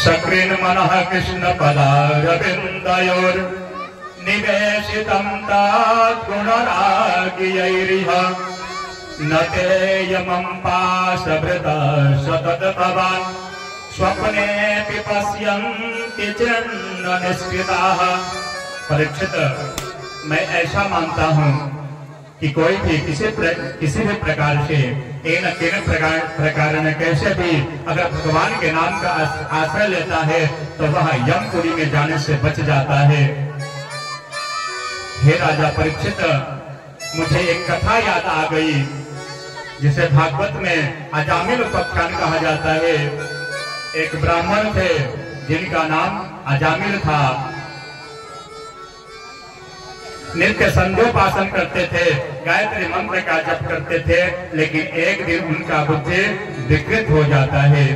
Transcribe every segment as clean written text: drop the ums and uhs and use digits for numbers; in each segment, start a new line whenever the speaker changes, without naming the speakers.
सकृन् मनः कृष्ण पदारविन्दयोर् निवेशितं तद्गुणरागियैरिह न तेयमं पाशभृतः सततपवान् स्वप्नेऽपि पश्यन्ति चिन्न निष्कृताः। परीक्षित, मैं ऐसा मानता हूँ कि कोई भी किसी भी प्रकार से प्रकार में कैसे भी अगर भगवान के नाम का आश्रय लेता है तो वह यमपुरी में जाने से बच जाता है। हे राजा परीक्षित, मुझे एक कथा याद आ गई जिसे भागवत में अजामिल उपाख्यान कहा जाता है। एक ब्राह्मण थे जिनका नाम अजामिल था। नित्य संध्योपासन करते थे, गायत्री मंत्र का जप करते थे, लेकिन एक दिन उनका बुद्धि विकृत हो जाता है।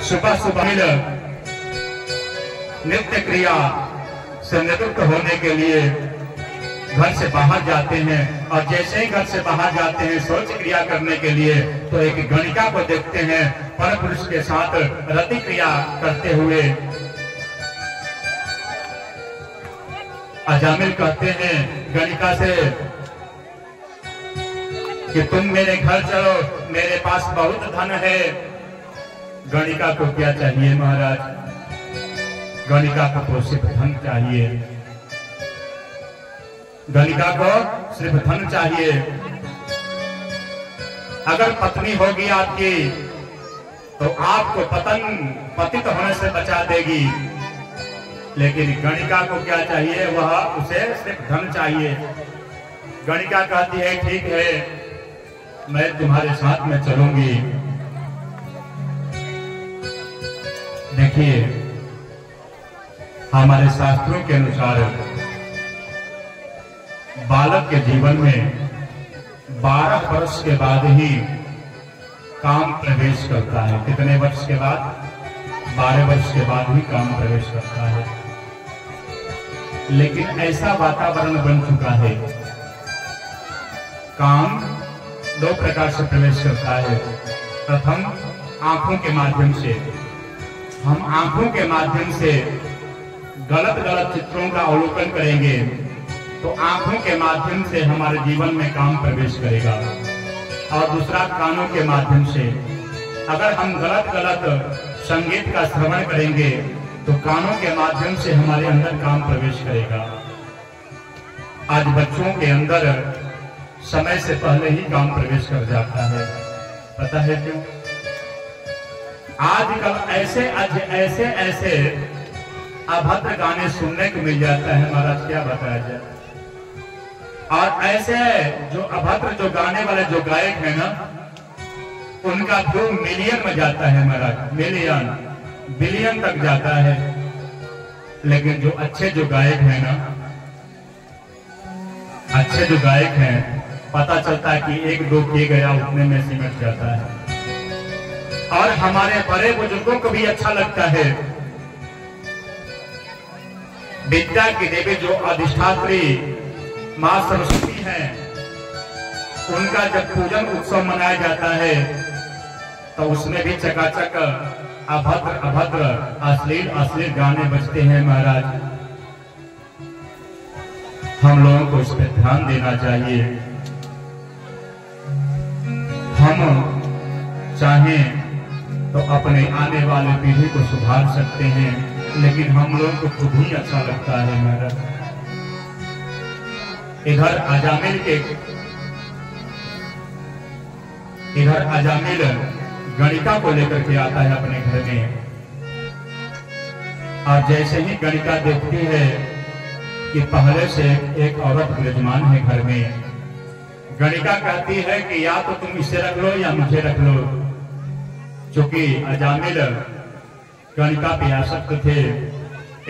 सुबह सुबह नित्य क्रिया से निवृत्त होने के लिए घर से बाहर जाते हैं और जैसे ही घर से बाहर जाते हैं शौच क्रिया करने के लिए तो एक गणिका को देखते हैं परपुरुष के साथ रति क्रिया करते हुए। अजामिल कहते हैं गणिका से कि तुम मेरे घर चलो, मेरे पास बहुत धन है। गणिका को क्या चाहिए महाराज? गणिका को तो सिर्फ धन चाहिए। गणिका को सिर्फ धन चाहिए। अगर पत्नी होगी आपकी तो आपको पतित होने से बचा देगी, लेकिन गणिका को क्या चाहिए? वह उसे सिर्फ धन चाहिए। गणिका कहती है ठीक है, मैं तुम्हारे साथ में चलूंगी। देखिए, हमारे शास्त्रों के अनुसार बालक के जीवन में 12 वर्ष के बाद ही काम प्रवेश करता है। कितने वर्ष के बाद? 12 वर्ष के बाद ही काम प्रवेश करता है। लेकिन ऐसा वातावरण बन चुका है, काम 2 प्रकार से प्रवेश करता है। प्रथम, आंखों के माध्यम से। हम आंखों के माध्यम से गलत चित्रों का अवलोकन करेंगे तो आंखों के माध्यम से हमारे जीवन में काम प्रवेश करेगा। और दूसरा, कानों के माध्यम से। अगर हम गलत संगीत का श्रवण करेंगे तो कानों के माध्यम से हमारे अंदर काम प्रवेश करेगा। आज बच्चों के अंदर समय से पहले ही काम प्रवेश कर जाता है। पता है क्यों? आजकल ऐसे अभद्र गाने सुनने को मिल जाता है महाराज, क्या बताया जाए। और ऐसे जो अभद्र जो गाने वाले जो गायक है ना, उनका व्यू मिलियन में जाता है महाराज, मिलियन बिलियन तक जाता है। लेकिन जो अच्छे जो गायक हैं ना, अच्छे जो गायक हैं, पता चलता है कि 1-2 किए गया उतने में सिमट जाता है। और हमारे बड़े बुजुर्गों को भी अच्छा लगता है। विद्या की देवी जो अधिष्ठात्री मां सरस्वती हैं, उनका जब पूजन उत्सव मनाया जाता है तो उसमें भी चकाचक अभद्र अश्लील गाने बजते हैं महाराज। हम लोगों को इस पर ध्यान देना चाहिए। हम चाहें तो अपने आने वाले पीढ़ी को सुधार सकते हैं, लेकिन हम लोगों को खुद ही अच्छा लगता है महाराज। इधर अजामिल गणिका को लेकर के आता है अपने घर में। और जैसे ही गणिका देखती है कि पहले से एक औरत विराजमान है घर में, गणिका कहती है कि या तो तुम इसे रख लो या मुझे रख लो। क्योंकि अजामिल गणिका पे आसक्त थे,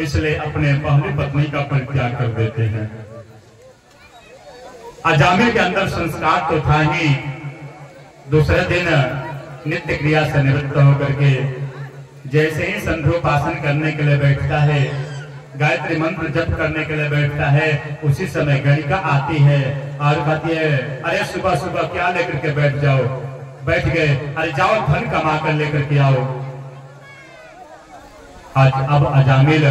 इसलिए अपने पहली पत्नी का परित्याग कर देते हैं। अजामिल के अंदर संस्कार तो था ही। दूसरे दिन नित्य क्रिया से निवृत्त होकर के जैसे ही संध्योपासन करने के लिए बैठता है, गायत्री मंत्र जप करने के लिए बैठता है, उसी समय गणिका आती है और कहती है, अरे सुबह सुबह क्या लेकर के बैठ जाओ। बैठ गए, अरे जाओ धन कमा कर लेकर के आओ। आज अब अजामिल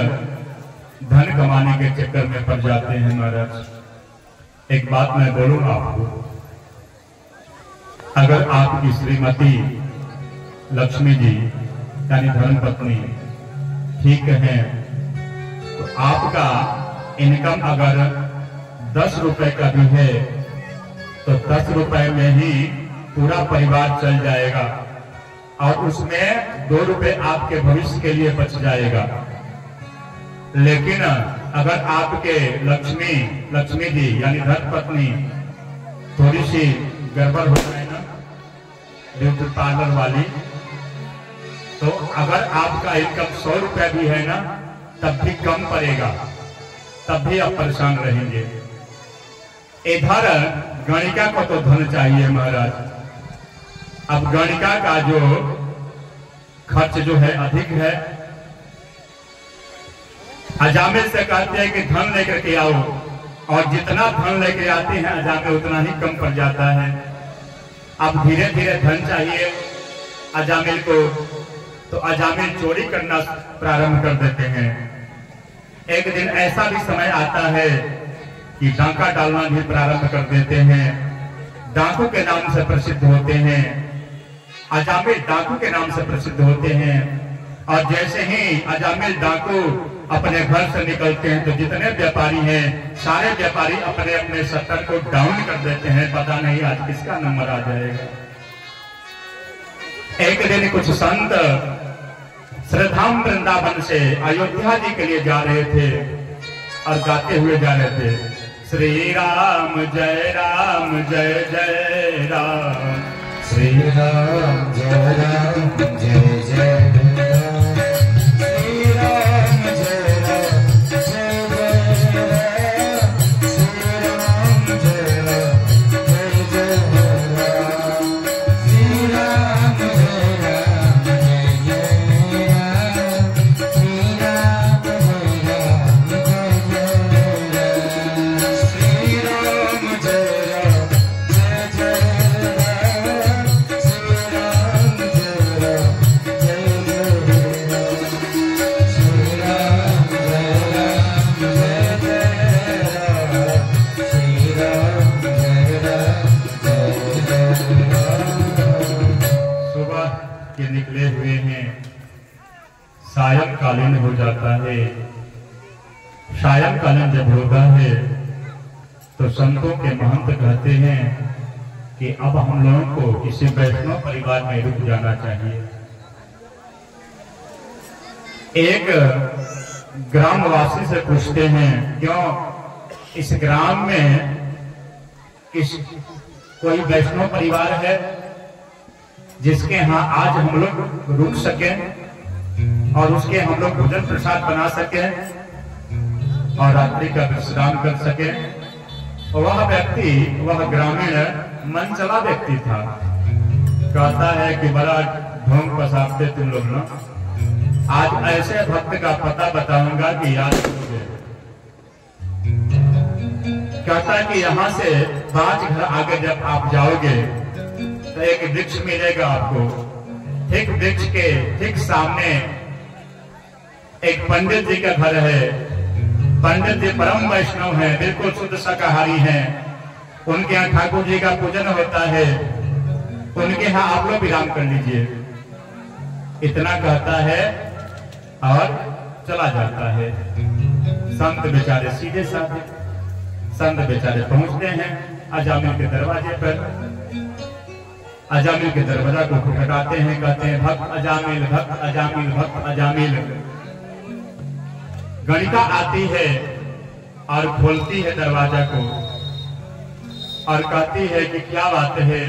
धन कमाने के चक्कर में पड़ जाते हैं। महाराज एक बात मैं बोलूंगा आपको, अगर आपकी श्रीमती लक्ष्मी जी यानी धर्मपत्नी ठीक है तो आपका इनकम अगर 10 रुपए का भी है तो 10 रुपए में ही पूरा परिवार चल जाएगा और उसमें 2 रुपए आपके भविष्य के लिए बच जाएगा। लेकिन अगर आपके लक्ष्मी जी यानी धर्मपत्नी थोड़ी सी गड़बड़ हो जाए ना, ब्यूटी पार्लर वाली, तो अगर आपका इनकम 100 रुपए भी है ना तब भी कम पड़ेगा, तब भी आप परेशान रहेंगे। इधर गणिका को तो धन चाहिए महाराज। अब गणिका का जो खर्च जो है अधिक है। अजामिल से कहते हैं कि धन लेकर के आओ, और जितना धन लेके आते हैं अजामिल उतना ही कम पड़ जाता है। अब धीरे धीरे धन चाहिए अजामिल को, तो अजामिल चोरी करना प्रारंभ कर देते हैं। एक दिन ऐसा भी समय आता है कि डाका डालना भी प्रारंभ कर देते हैं। डाकू के नाम से प्रसिद्ध होते हैं, अजामिल डाकू के नाम से प्रसिद्ध होते हैं। और जैसे ही अजामिल डाकू अपने घर से निकलते हैं तो जितने व्यापारी हैं सारे व्यापारी अपने अपने शटर को डाउन कर देते हैं। पता नहीं आज किसका नंबर आ जाएगा। एक दिन कुछ संत श्रीधाम वृंदावन से अयोध्या जी के लिए जा रहे थे और गाते हुए जा रहे थे, श्री राम जय जय राम,
श्री राम जय जय राम, श्री राम जय जय राम, श्री राम जय जय राम, श्री राम जय राम, श्री राम जय राम, श्री राम जय
के निकले हुए हैं, सायंकालीन हो जाता है। सायंकालीन जब होता है तो संतों के महंत कहते हैं कि अब हम लोगों को किसी वैष्णव परिवार में रुक जाना चाहिए। एक ग्रामवासी से पूछते हैं, क्यों इस ग्राम में कोई वैष्णव परिवार है जिसके यहाँ आज हम लोग रुक सके और उसके हम लोग भोजन प्रसाद बना सके और रात्रि का विश्राम कर सके। वह व्यक्ति, वह ग्रामीण मन चला व्यक्ति था। कहता है कि बड़ा ढोंग पसारते तुम लोग ना, आज ऐसे भक्त का पता बताऊंगा कि याद रखोगे। कहता है कि यहाँ से 5 घर आगे जब आप जाओगे तो एक वृक्ष मिलेगा आपको। ठीक वृक्ष के ठीक सामने एक पंडित जी का घर है। पंडित जी परम वैष्णव हैं, बिल्कुल शुद्ध शाकाहारी हैं। उनके यहाँ ठाकुर जी का पूजन होता है, उनके यहाँ आप लोग विराम कर लीजिए। इतना कहता है और चला जाता है। संत बेचारे सीधे साधे, संत बेचारे पहुंचते हैं अजामिल के दरवाजे पर। अजामिल के दरवाजा को खटखटाते हैं, कहते हैं भक्त अजामिल, भक्त अजामिल, भक्त अजामिल। गणिका आती है और खोलती है दरवाजा को और कहती है कि क्या बात है।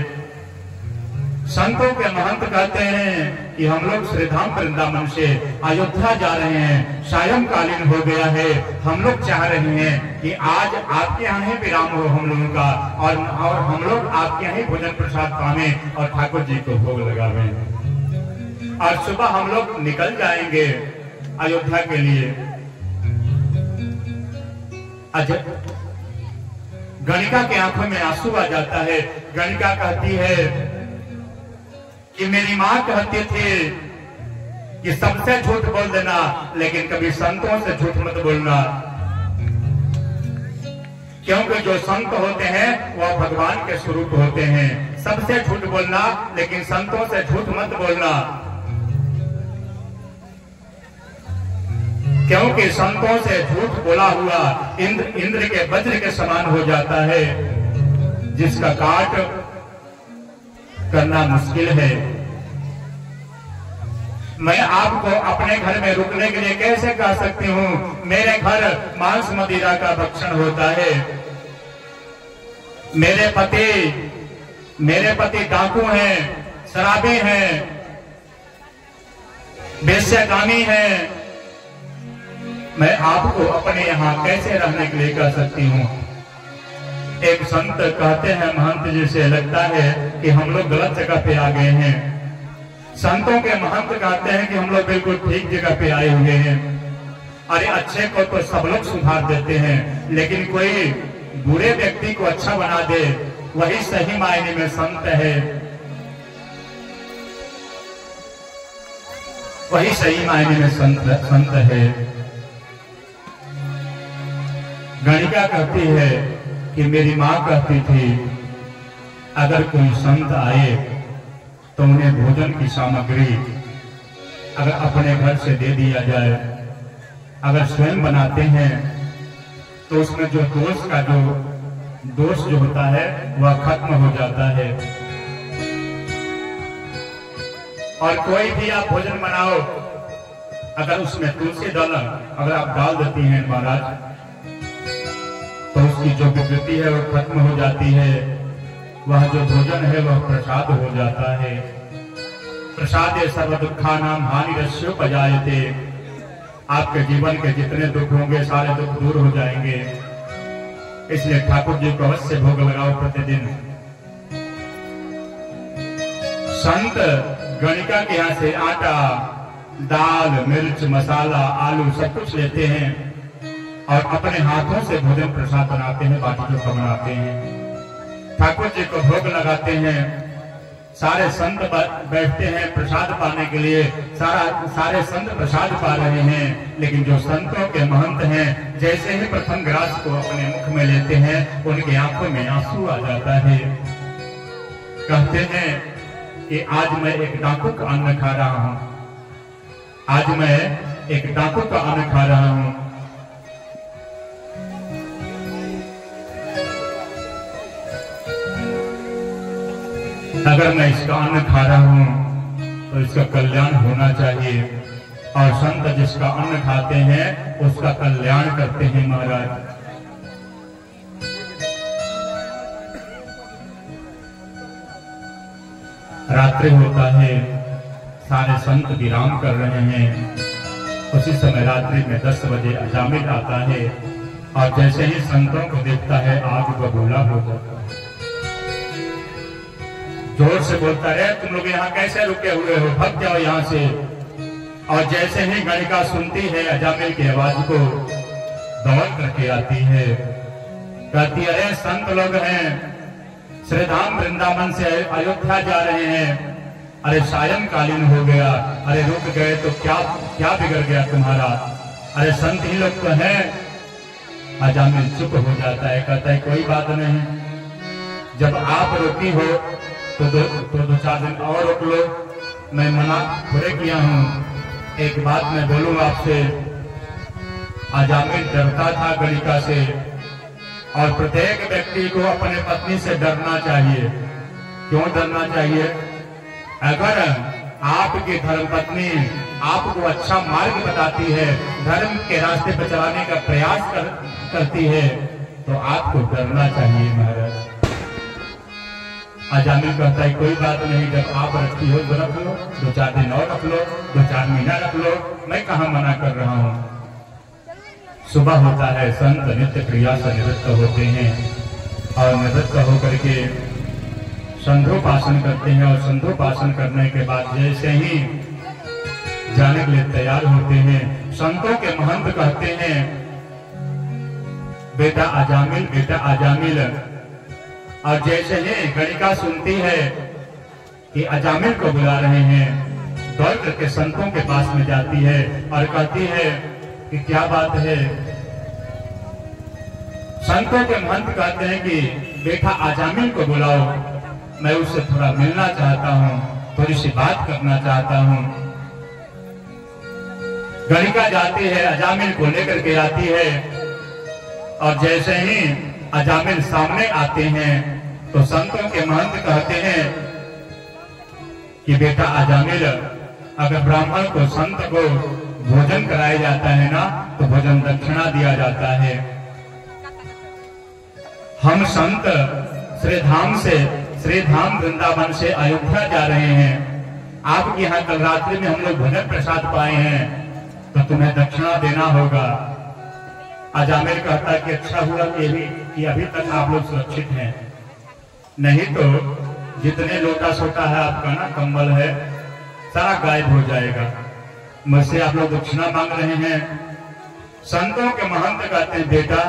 संतों के महंत कहते हैं कि हम लोग श्रीधाम वृंदावन से अयोध्या जा रहे हैं, सायंकालीन हो गया है। हम लोग चाह रहे हैं कि आज आपके यहाँ ही विराम हो हम लोगों का और हम लोग आपके यहाँ ही भोजन प्रसाद पावे और ठाकुर जी को भोग लगावे और सुबह हम लोग निकल जाएंगे अयोध्या के लिए। गणिका के आंखों में आंसू आ जाता है। गणिका कहती है कि मेरी माँ कहते थे कि सबसे झूठ बोल देना, लेकिन कभी संतों से झूठ मत बोलना, क्योंकि जो संत होते हैं वह भगवान के स्वरूप होते हैं। सबसे झूठ बोलना, लेकिन संतों से झूठ मत बोलना, क्योंकि संतों से झूठ बोला हुआ इंद्र के वज्र के समान हो जाता है, जिसका काट करना मुश्किल है। मैं आपको अपने घर में रुकने के लिए कैसे कह सकती हूँ? मेरे घर मांस मदिरा का भक्षण होता है, मेरे पति डाकू हैं, शराबी हैं, वेश्यागामी हैं। मैं आपको अपने यहाँ कैसे रहने के लिए कह सकती हूँ? एक संत कहते हैं, महंत जी से लगता है कि हम लोग गलत जगह पे आ गए हैं। संतों के महंत कहते हैं कि हम लोग बिल्कुल ठीक जगह पे आए हुए हैं। अरे अच्छे को तो सब लोग सुधार देते हैं, लेकिन कोई बुरे व्यक्ति को अच्छा बना दे, वही सही मायने में संत है, वही सही मायने में संत है। गणिका कहती है कि मेरी माँ कहती थी, अगर कोई संत आए तो उन्हें भोजन की सामग्री अगर अपने घर से दे दिया जाए, अगर स्वयं बनाते हैं तो उसमें जो दोष जो होता है वह खत्म हो जाता है। और कोई भी आप भोजन बनाओ, अगर उसमें तुलसी डाला अगर आप डाल देती हैं महाराज, तो उसकी जो विकृति है वो खत्म हो जाती है। वह जो भोजन है वह प्रसाद हो जाता है। प्रसादे सर्व दुखानां हानिरस्योपजायते। आपके जीवन के जितने दुख होंगे सारे दुख दूर हो जाएंगे। इसलिए ठाकुर जी को अवश्य भोग लगाओ प्रतिदिन। संत गणिका के यहाँ से आटा, दाल, मिर्च, मसाला, आलू सब कुछ लेते हैं और अपने हाथों से भोजन प्रसाद बनाते हैं, बाटी चोखा बनाते हैं, ठाकुर जी को भोग लगाते हैं। सारे संत बैठते हैं प्रसाद पाने के लिए, सारे संत प्रसाद पा रहे हैं, लेकिन जो संतों के महंत हैं, जैसे ही प्रथम ग्रास को अपने मुख में लेते हैं उनकी आंखों में आंसू आ जाता है। कहते हैं कि आज मैं एक डाकू का अन्न खा रहा हूं, आज मैं एक डाकू का अन्न खा रहा हूं। अगर मैं इसका अन्न खा रहा हूं तो इसका कल्याण होना चाहिए, और संत जिसका अन्न खाते हैं उसका कल्याण करते हैं महाराज। रात्रि होता है, सारे संत विराम कर रहे हैं। उसी समय रात्रि में 10 बजे अजामिल आता है और जैसे ही संतों को देखता है आग बबूला हो जाता है। जोर से बोलता है, तुम लोग यहाँ कैसे रुके हुए हो, भाग जाओ यहाँ से। और जैसे ही गणिका सुनती है अजामिल की आवाज को, दौड़ करके आती है, कहती है, अरे संत लोग हैं, श्री धाम वृंदावन से अयोध्या जा रहे हैं, अरे सायंकालीन हो गया, अरे रुक गए तो क्या बिगड़ गया तुम्हारा, अरे संत ही लोग तो हैं। अजामिल चुप हो जाता है, कहता है कोई बात नहीं, जब आप रोकी हो तो दो 4 दिन और रोक लो, मैं मना थोड़े किया हूं। एक बात मैं बोलूं आपसे, अजामिल डरता था गणिका से, और प्रत्येक व्यक्ति को अपने पत्नी से डरना चाहिए। क्यों डरना चाहिए? अगर आपकी धर्मपत्नी आपको अच्छा मार्ग बताती है, धर्म के रास्ते पर चलाने का प्रयास करती है, तो आपको डरना चाहिए महाराज। अजामिल कहता है कोई बात नहीं, जब आप रखी हो तो रख लो, 2-4 दिन और रख लो, 2-4 महीना रख लो, मैं कहाँ मना कर रहा हूँ। सुबह होता है, संत नित्य क्रिया से निवृत्त होते हैं और निवृत्त होकर के संध्योपासन करते हैं, और संध्योपासन करने के बाद जैसे ही जाने के लिए तैयार होते हैं, संतों के महंत कहते हैं, बेटा अजामिल, बेटा अजामिल। और जैसे ही गणिका सुनती है कि अजामिल को बुला रहे हैं, दौड़ करके संतों के पास में जाती है और कहती है कि क्या बात है। संतों के महंत कहते हैं कि बेटा अजामिल को बुलाओ, मैं उससे थोड़ा मिलना चाहता हूँ, थोड़ी सी बात करना चाहता हूँ। गणिका जाती है, अजामिल को लेकर के आती है और जैसे ही अजामिल सामने आते हैं तो संतों के महंत कहते हैं कि बेटा अजामिल, अगर ब्राह्मण को संत को भोजन कराया जाता है ना तो भोजन दक्षिणा दिया जाता है। हम संत श्रीधाम वृंदावन से अयोध्या जा रहे हैं, आपके यहाँ कल रात्रि में हम लोग भोजन प्रसाद पाए हैं तो तुम्हें दक्षिणा देना होगा। अजामिल कहता है कि अच्छा हुआ कि अभी तक आप लोग सुरक्षित हैं, नहीं तो जितने लोटा सोटा है आपका ना कंबल है सारा गायब हो जाएगा। मुझसे आप लोग दक्षिणा मांग रहे हैं। संतों के महंत कहते हैं बेटा,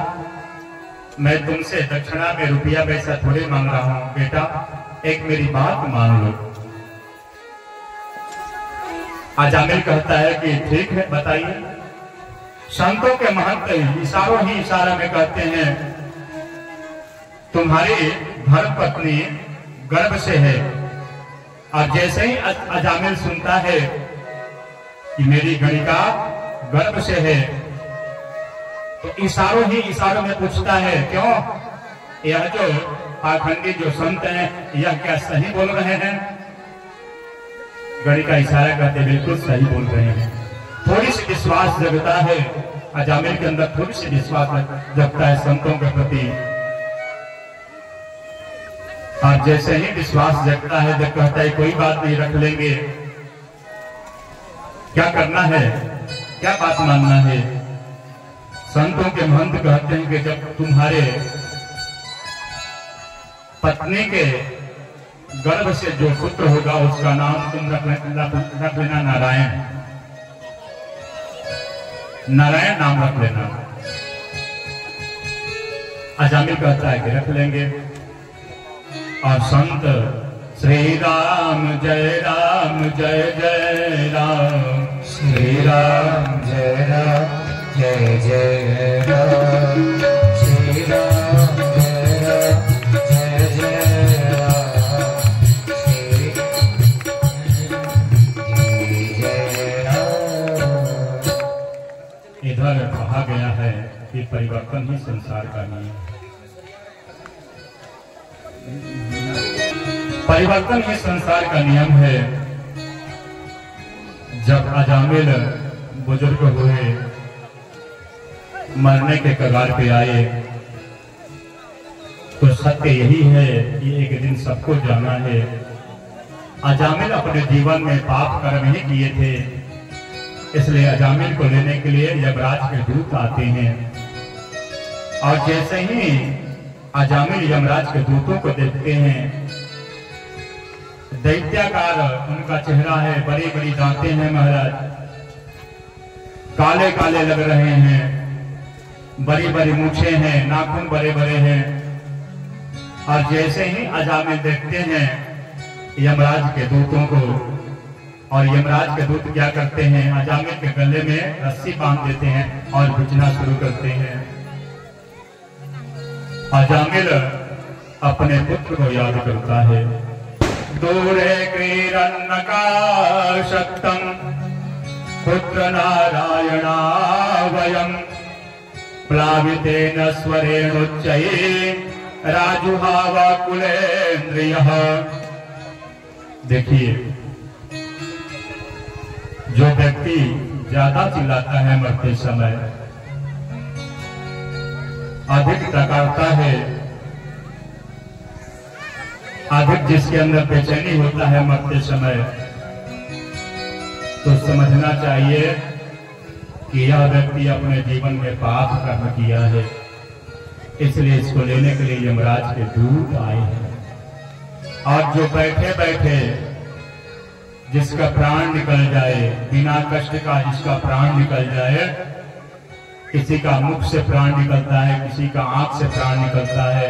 मैं तुमसे दक्षिणा में रुपया पैसा थोड़े मांग रहा हूं, बेटा एक मेरी बात मान लो। अजामिल कहता है कि ठीक है बताइए। संतों के महंत इशारों ही इशारा में कहते हैं तुम्हारी धर्मपत्नी गर्भ से है। और जैसे ही अजामिल सुनता है कि मेरी गणिका गर्भ से है तो इशारों ही इशारों में पूछता है क्यों, यह जो पाखंडी जो संत हैं यह क्या सही बोल रहे हैं। गणिका इशारा करते बिल्कुल सही बोल रहे हैं। थोड़ी सी विश्वास जगता है अजामिल के अंदर, थोड़ी सी विश्वास जगता है संतों के प्रति। और जैसे ही विश्वास जगता है जब कहता है कोई बात नहीं, रख लेंगे, क्या करना है, क्या बात मानना है। संतों के महंत कहते हैं कि जब तुम्हारे पत्नी के गर्भ से जो पुत्र होगा उसका नाम तुम रख लेना नारायण, नारायण नाम रख लेना। अजामिल कहता है कि रख लेंगे। और संत श्री राम जय जय राम,
श्री राम जय जय राम, श्री राम जय जय राम, श्री जय राम।
इधर कहा गया है कि परिवर्तन ही संसार का नियम है। परिवर्तन ही संसार का नियम है। जब अजामिल बुजुर्ग हुए, मरने के कगार पे आए, तो सत्य यही है कि एक दिन सबको जाना है। अजामिल अपने जीवन में पाप कर्म ही किए थे, इसलिए अजामिल को लेने के लिए यमराज के दूत आते हैं। और जैसे ही अजामिल यमराज के दूतों को देखते हैं, दैत्याकार उनका चेहरा है, बड़ी बड़ी दांतें हैं महाराज, काले काले लग रहे हैं, बड़ी बड़ी मूछें हैं, नाखून बड़े बड़े हैं। और जैसे ही अजामिल देखते हैं यमराज के दूतों को, और यमराज के दूत क्या करते हैं, अजामिल के गले में रस्सी बांध देते हैं और खींचना शुरू करते हैं। अजामिल अपने पुत्र को याद करता है। दूरे क्रीरन्नकाशक्तं पुत्र नारायणा वयं, प्लावितेन स्वरेणुच्चैः राजुहावाकुलेन्द्रियः। देखिए, जो व्यक्ति ज्यादा चिल्लाता है मरते समय, अधिक डकारता है, अधिक जिसके अंदर बेचैनी होता है मरते समय, तो समझना चाहिए कि यह व्यक्ति अपने जीवन में पाप कर्म किया है। इसलिए इसको लेने के लिए यमराज के दूत आए हैं। और जो बैठे बैठे जिसका प्राण निकल जाए, बिना कष्ट का जिसका प्राण निकल जाए, किसी का मुख से प्राण निकलता है, किसी का आंख से प्राण निकलता है,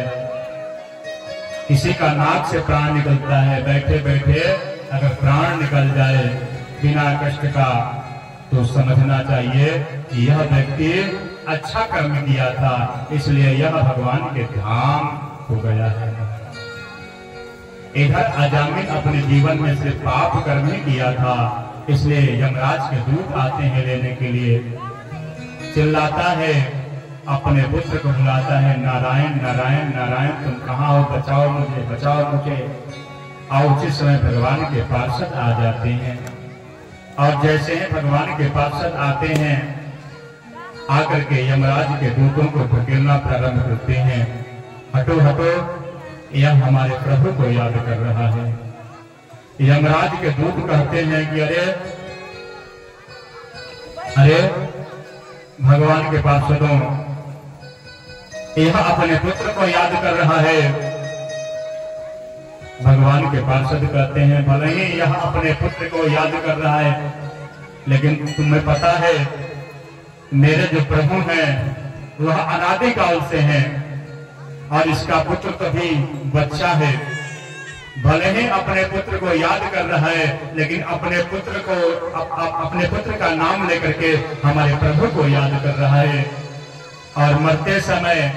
किसी का नाक से प्राण निकलता है। बैठे बैठे अगर प्राण निकल जाए बिना कष्ट का, तो समझना चाहिए कि यह व्यक्ति अच्छा कर्म किया था, इसलिए यह भगवान के धाम हो गया है। इधर अजामिल अपने जीवन में सिर्फ पाप कर्म ही किया था, इसलिए यमराज के दूत आते हैं लेने के लिए। चिल्लाता है, अपने पुत्र को बुलाता है, नारायण नारायण नारायण, तुम कहाँ हो, बचाओ मुझे, बचाओ मुझे। और उसी समय भगवान के पार्षद आ जाते हैं, और जैसे ही भगवान के पार्षद आते हैं, आकर के यमराज के दूतों को धकेलना प्रारंभ करते हैं। हटो हटो, यह हमारे प्रभु को याद कर रहा है। यमराज के दूत कहते हैं कि अरे अरे भगवान के पार्षदों, यह अपने पुत्र को याद कर रहा है। भगवान के पार्षद कहते हैं, भले ही यह अपने पुत्र को याद कर रहा है, लेकिन तुम्हें पता है मेरे जो प्रभु हैं वह अनादिकाल से हैं, और इसका पुत्र तो भी बच्चा है। भले ही अपने पुत्र को याद कर रहा है, लेकिन अपने पुत्र को अपने पुत्र का नाम लेकर के हमारे प्रभु को याद कर रहा है। और मरते समय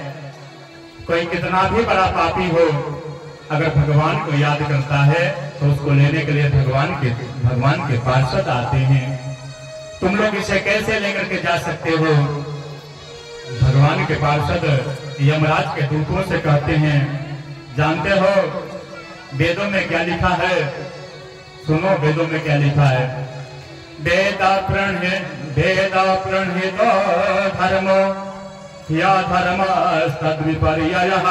कोई कितना भी बड़ा पापी हो, अगर भगवान को याद करता है तो उसको लेने के लिए भगवान के पार्षद आते हैं। तुम लोग इसे कैसे लेकर के जा सकते हो? भगवान के पार्षद यमराज के दूतों से कहते हैं, जानते हो वेदों में क्या लिखा है? सुनो वेदों में क्या लिखा है। वेदा प्रणहित धर्मो या धर्म तद्विपर्ययः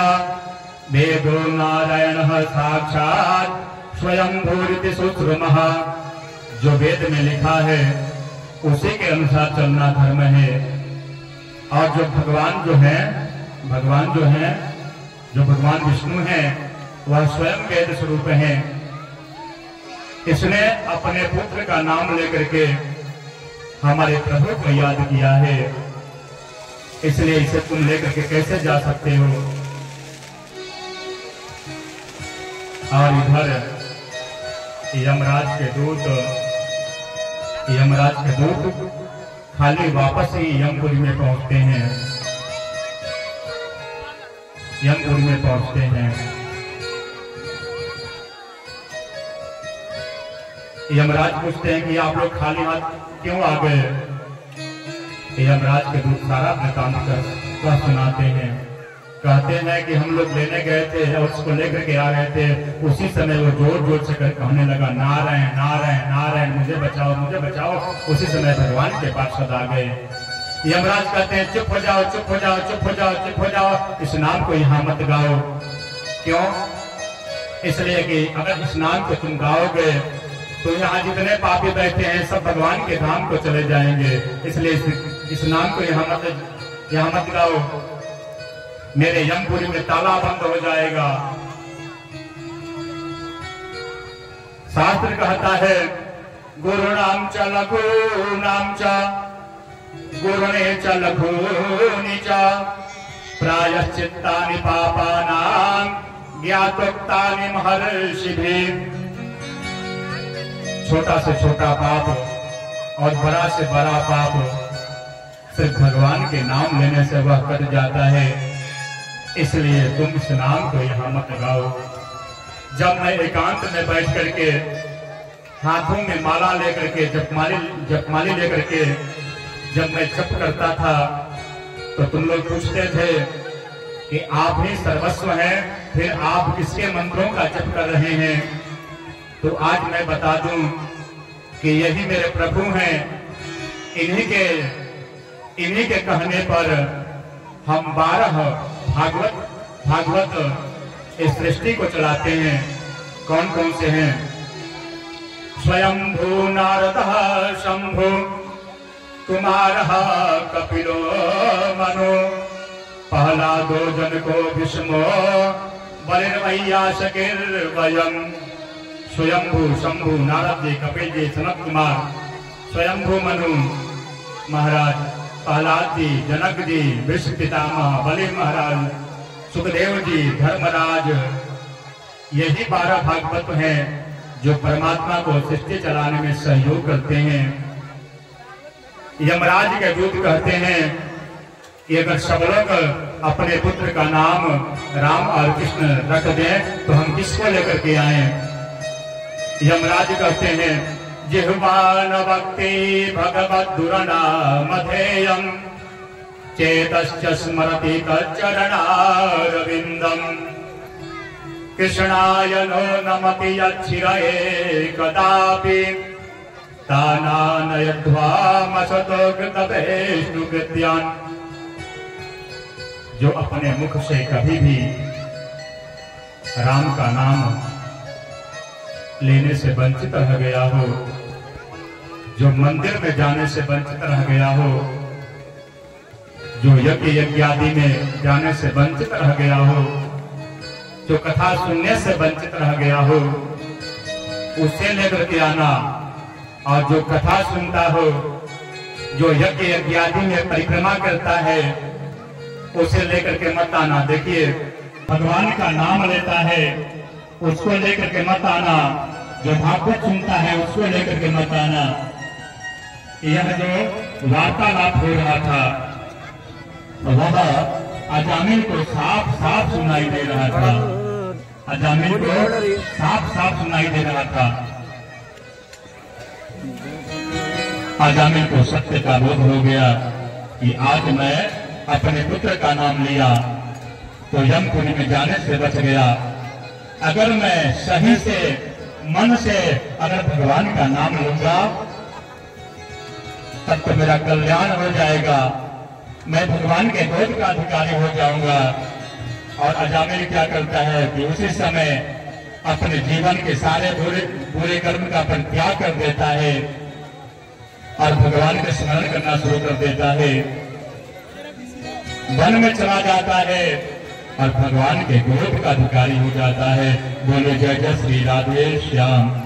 वेदो नारायणः साक्षात् स्वयंभूरिति सुश्रुमः। जो वेद में लिखा है उसी के अनुसार चलना धर्म है। और जो भगवान विष्णु हैं वह स्वयं वेद स्वरूप हैं। इसने अपने पुत्र का नाम लेकर के हमारे प्रभु को याद किया है, इसलिए इसे तुम लेकर के कैसे जा सकते हो? और इधर यमराज के दूत खाली वापस ही यमपुरी में पहुंचते हैं। यमराज पूछते हैं कि आप लोग खाली हाथ क्यों आ गए? यमराज के दूत सारा वृतांत कर सुनाते हैं। कहते हैं कि हम लोग लेने गए थे और उसको लेकर के आ रहे थे, उसी समय वो जोर जोर से कहने लगा, नारायण नारायण नारायण, मुझे बचाओ मुझे बचाओ। उसी समय भगवान के पार्षद आ गए। यमराज कहते हैं, चुप हो जाओ चुप हो जाओ चुप हो जाओ चुप हो जाओ, इस नाम को यहाँ मत गाओ। क्यों? इसलिए कि अगर इस नाम को तुम गाओगे तो यहाँ जितने पापी बैठे हैं सब भगवान के धाम को चले जाएंगे। इसलिए इस नाम को यहाँ मत गाओ, मेरे यमपुरी में ताला बंद हो जाएगा। शास्त्र कहता है, गुरुणाम च लघूनाम च गुरुणे च लघूनि च प्रायश्चित्तानि पापानां ज्ञातोक्तानि महर्षिभिः। छोटा से छोटा पाप और बड़ा से बड़ा पाप सिर्फ भगवान के नाम लेने से वह कट जाता है। इसलिए तुम इस नाम को यहाँ मत गाओ। जब मैं एकांत में बैठ करके हाथों में माला लेकर के जपमाली लेकर के जब मैं जप करता था तो तुम लोग पूछते थे कि आप ही सर्वस्व हैं, फिर आप किसके मंत्रों का जप कर रहे हैं? तो आज मैं बता दूं कि यही मेरे प्रभु हैं। इन्हीं के कहने पर हम 12 भागवत इस सृष्टि को चलाते हैं। कौन कौन से हैं? स्वयंभू नारदः शंभु कुमारः कपिलो मनु प्रहलादो जनको भीष्मो बलिर्वैयासकिर्वयम्। स्वयंभू शंभु नारद जी, कपिल जी, सनत कुमार, स्वयंभू मनु महाराज, प्रहलाद जी, जनक जी, विश्व पितामह, बलि महाराज, सुखदेव जी, धर्मराज, यही 12 भागवत हैं जो परमात्मा को सृष्टि चलाने में सहयोग करते हैं। यमराज के दूत कहते हैं कि अगर सब लोग अपने पुत्र का नाम राम और कृष्ण रख दें तो हम किसको लेकर के आए? यमराज कहते हैं जिह्वान भक्ति भगवत दुरनामधेयम् चेतश्च स्मरति तच्चरणारविन्दम् कृष्णाय नो नमति यच्छिरये कदापि तानानयध्वामसतो कृतवेष्णुकृत्यान्। जो अपने मुख से कभी भी राम का नाम लेने से वंचित रह गया हो, जो मंदिर में जाने से वंचित रह गया हो, जो यज्ञ आदि में जाने से वंचित रह गया हो, जो कथा सुनने से वंचित रह गया हो, उसे लेकर के आना। और जो कथा सुनता हो, जो यज्ञ आदि में परिक्रमा करता है, उसे लेकर के मत आना। देखिए, भगवान का नाम लेता है उसको लेकर के मत आना, जो भागवत सुनता है उसको लेकर के मत आना। यह जो वार्तालाप हो रहा था वह अजामिल को साफ साफ सुनाई दे रहा था। अजामिल को साफ साफ सुनाई दे रहा था। अजामिल को सत्य का बोध हो गया कि आज मैं अपने पुत्र का नाम लिया तो यमकुंड में जाने से बच गया। अगर मैं सही से मन से अगर भगवान का नाम लूंगा तब तो मेरा कल्याण हो जाएगा, मैं भगवान के गोद का अधिकारी हो जाऊंगा। और अजामिल क्या करता है कि उसी समय अपने जीवन के सारे बुरे कर्म का परित्याग कर देता है और भगवान का स्मरण करना शुरू कर देता है, वन में चला जाता है और भगवान के गोद का अधिकारी हो जाता है। बोले जय जय श्री राधे श्याम।